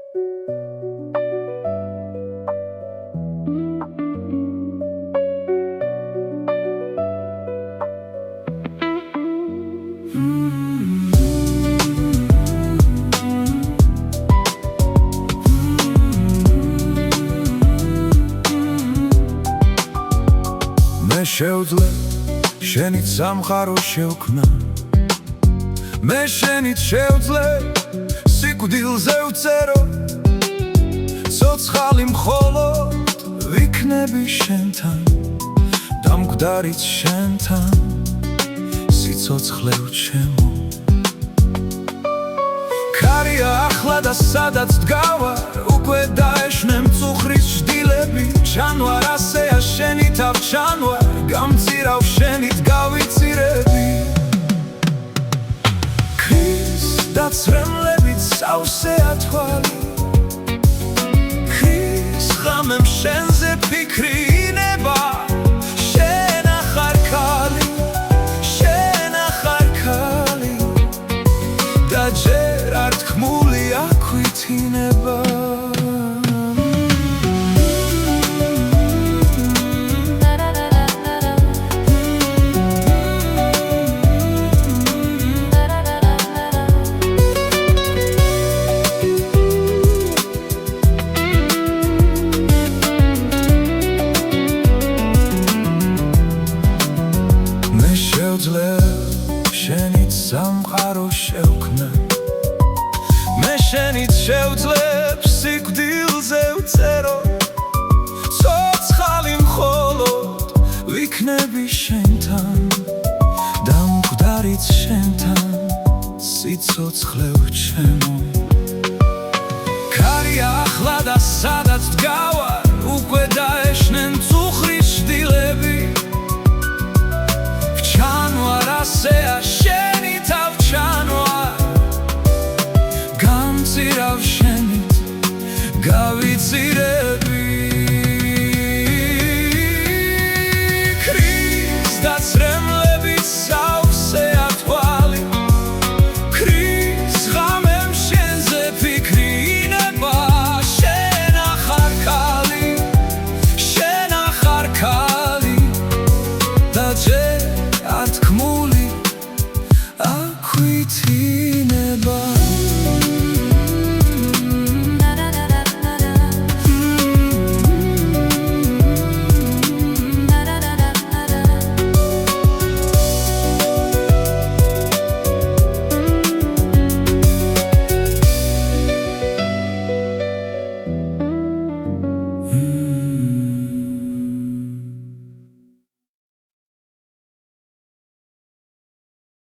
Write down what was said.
მე შევძლე შენით სამყარო შევქმნა მე შენით შევძლე სიკვდილზე ვწერო ცოცხალი მხოლოდ ვიქნები შენთან და მკვდარიც შენთან სიცოცხლე ვჩემო ქარია ახლა და სადაც დგავარ უკვე დაეშნე მწუხრის ჭდილები ჩანვარ ასეა შენი თავ ჩანვარ გამწირავ შენით გავიწირები ქრის დაცრემლებით სავსეა თვალი ქრის ხამემ შენზე ფიქრი ინება შენ ახარ ქალი და ჯერ არ თქმული აქვით ინება შენით სამყარო შევქმნა მე შენით შევძლებ სიკვდილზე ვწერო ცოცხალი მხოლოდ ვიქნები შენთან და მკვდარიც შენთან სიცოცხლე ვჩემო ქარია ახლა და სადაც დგავარ უკვე დაეშნე მწუხრის ჭდილები ასეა შენი თავ ჩანვარ გამწირავ შენით გავიწირე